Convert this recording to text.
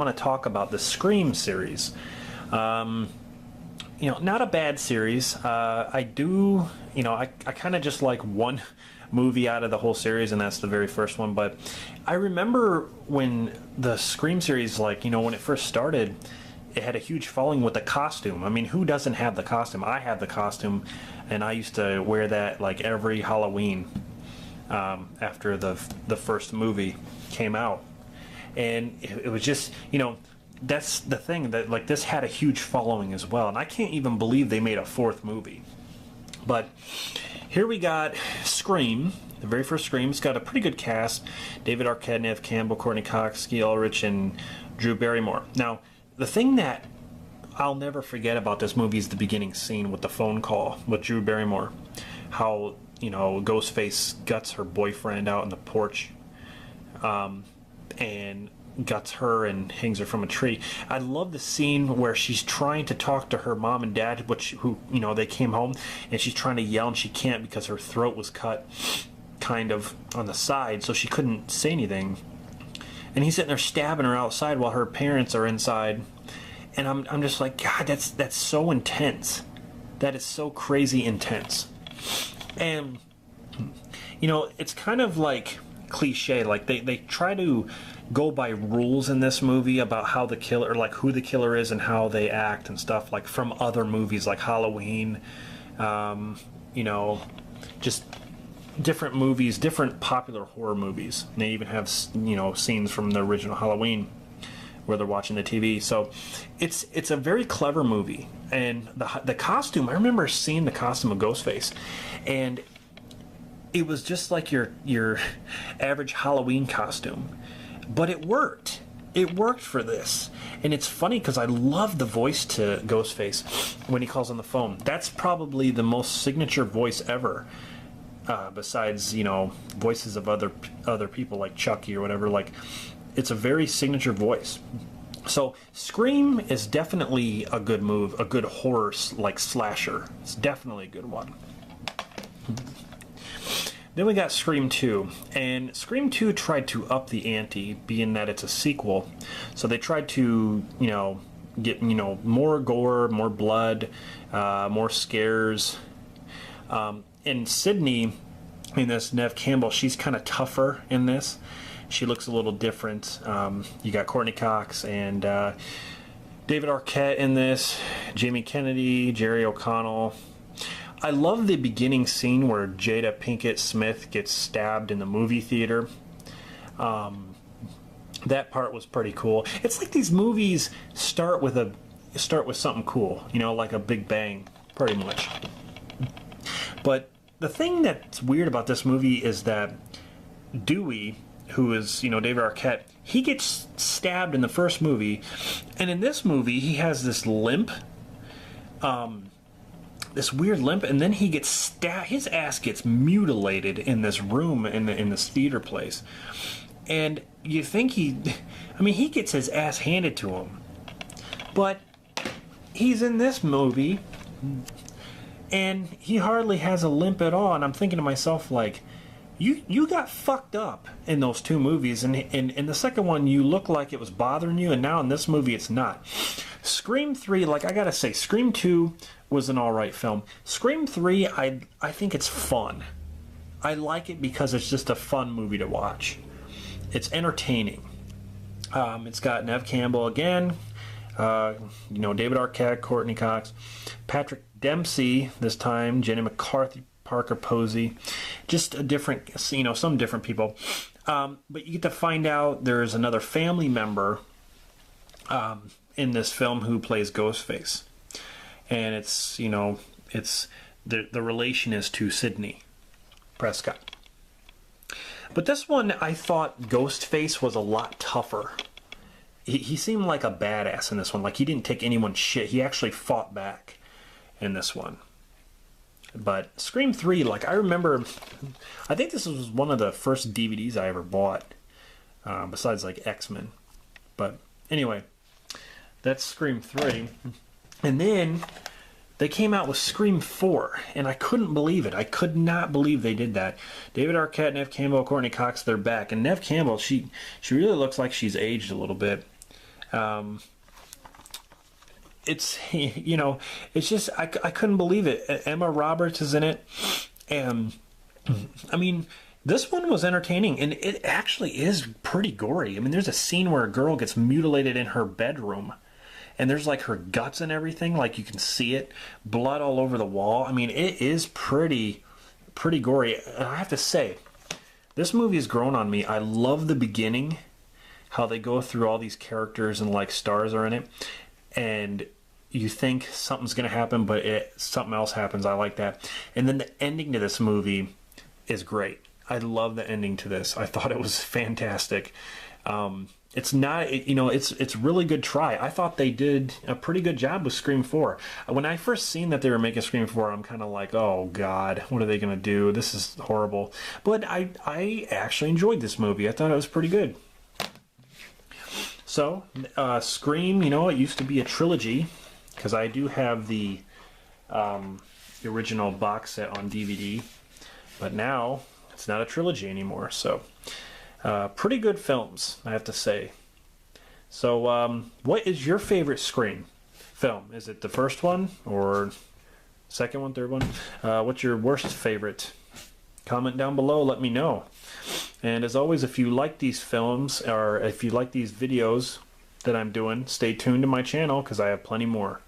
want to talk about the Scream series. You know, not a bad series. I kind of just like one movie out of the whole series, and that's the very first one. But I remember when the Scream series, like, you know, when it first started, it had a huge following with the costume. I mean, who doesn't have the costume? I have the costume, and I used to wear that like every Halloween after the first movie came out. And it was just, you know, that's the thing, that like this had a huge following as well, and I can't even believe they made a fourth movie. But here we got Scream, the very first Scream. It's got a pretty good cast: David Arquette, Neve Campbell, Courtney Cox, Ski Ulrich, and Drew Barrymore. Now, the thing that I'll never forget about this movie is the beginning scene with the phone call with Drew Barrymore. How, you know, Ghostface guts her boyfriend out on the porch, and guts her and hangs her from a tree. I love the scene where she's trying to talk to her mom and dad, who, you know, they came home, and she's trying to yell and she can't because her throat was cut kind of on the side, so she couldn't say anything. And he's sitting there stabbing her outside while her parents are inside. And I'm just like, God, that's so intense. That is so crazy intense. And, you know, it's kind of like cliche. Like they try to go by rules in this movie about how the killer, like who the killer is and how they act and stuff, like from other movies like Halloween, you know, just different movies, different popular horror movies. And they even have, you know, scenes from the original Halloween where they're watching the TV. So it's a very clever movie. And the costume, I remember seeing the costume of Ghostface, and it was just like your average Halloween costume, but it worked. It worked for this. And it's funny because I love the voice to Ghostface when he calls on the phone. That's probably the most signature voice ever. Besides, you know, voices of other people like Chucky or whatever. Like, it's a very signature voice. So Scream is definitely a good move, a good horror like slasher. It's definitely a good one. Then we got Scream 2, and Scream 2 tried to up the ante, being that it's a sequel. So they tried to, you know, get, you know, more gore, more blood, more scares. And Sydney, in this, Neve Campbell, she's kind of tougher in this. She looks a little different. You got Courtney Cox and David Arquette in this, Jamie Kennedy, Jerry O'Connell. I love the beginning scene where Jada Pinkett Smith gets stabbed in the movie theater. That part was pretty cool. It's like these movies start with something cool, you know, like a big bang, pretty much. But the thing that's weird about this movie is that Dewey, who is, you know, David Arquette, he gets stabbed in the first movie, and in this movie he has this limp, this weird limp, and then he gets stabbed. His ass gets mutilated in this room in this theater place, and you think he gets his ass handed to him, but he's in this movie and he hardly has a limp at all. And I'm thinking to myself, like, you got fucked up in those two movies, and in the second one you look like it was bothering you, and now in this movie it's not. Scream 3, like, I gotta say, Scream 2 was an alright film. Scream 3, I think it's fun. I like it because it's just a fun movie to watch. It's entertaining. It's got Neve Campbell again, you know, David Arquette, Courtney Cox, Patrick Dempsey this time, Jenny McCarthy, Parker Posey, just a different, you know, some different people. But you get to find out there's another family member in this film who plays Ghostface, and it's, you know, it's the relation is to Sidney Prescott. But this one, I thought Ghostface was a lot tougher. He seemed like a badass in this one. Like, he didn't take anyone's shit. He actually fought back in this one. But Scream 3, like, I remember, I think this was one of the first DVDs I ever bought, besides, like, X-Men. But anyway, that's Scream 3. And then they came out with Scream 4, and I couldn't believe it. I could not believe they did that. David Arquette, Neve Campbell, Courtney Cox, they're back. And Neve Campbell, she really looks like she's aged a little bit. It's, you know, it's just, I couldn't believe it. Emma Roberts is in it. And, I mean, this one was entertaining, and it actually is pretty gory. I mean, there's a scene where a girl gets mutilated in her bedroom, and there's like her guts and everything, like you can see it, blood all over the wall. I mean, it is pretty gory. And I have to say, this movie has grown on me. I love the beginning, how they go through all these characters and like stars are in it, and you think something's going to happen, but something else happens. I like that. And then the ending to this movie is great. I love the ending to this. I thought it was fantastic. It's not, you know, it's really good try. I thought they did a pretty good job with Scream 4. When I first seen that they were making Scream 4, I'm kind of like, oh God, what are they going to do? This is horrible. But I actually enjoyed this movie. I thought it was pretty good. So, Scream, you know, it used to be a trilogy, because I do have the original box set on DVD, but now it's not a trilogy anymore. So, pretty good films, I have to say. So, what is your favorite Scream film? Is it the first one, or second one, third one? What's your worst favorite? Comment down below, let me know. And as always, if you like these films, or if you like these videos that I'm doing, stay tuned to my channel, because I have plenty more.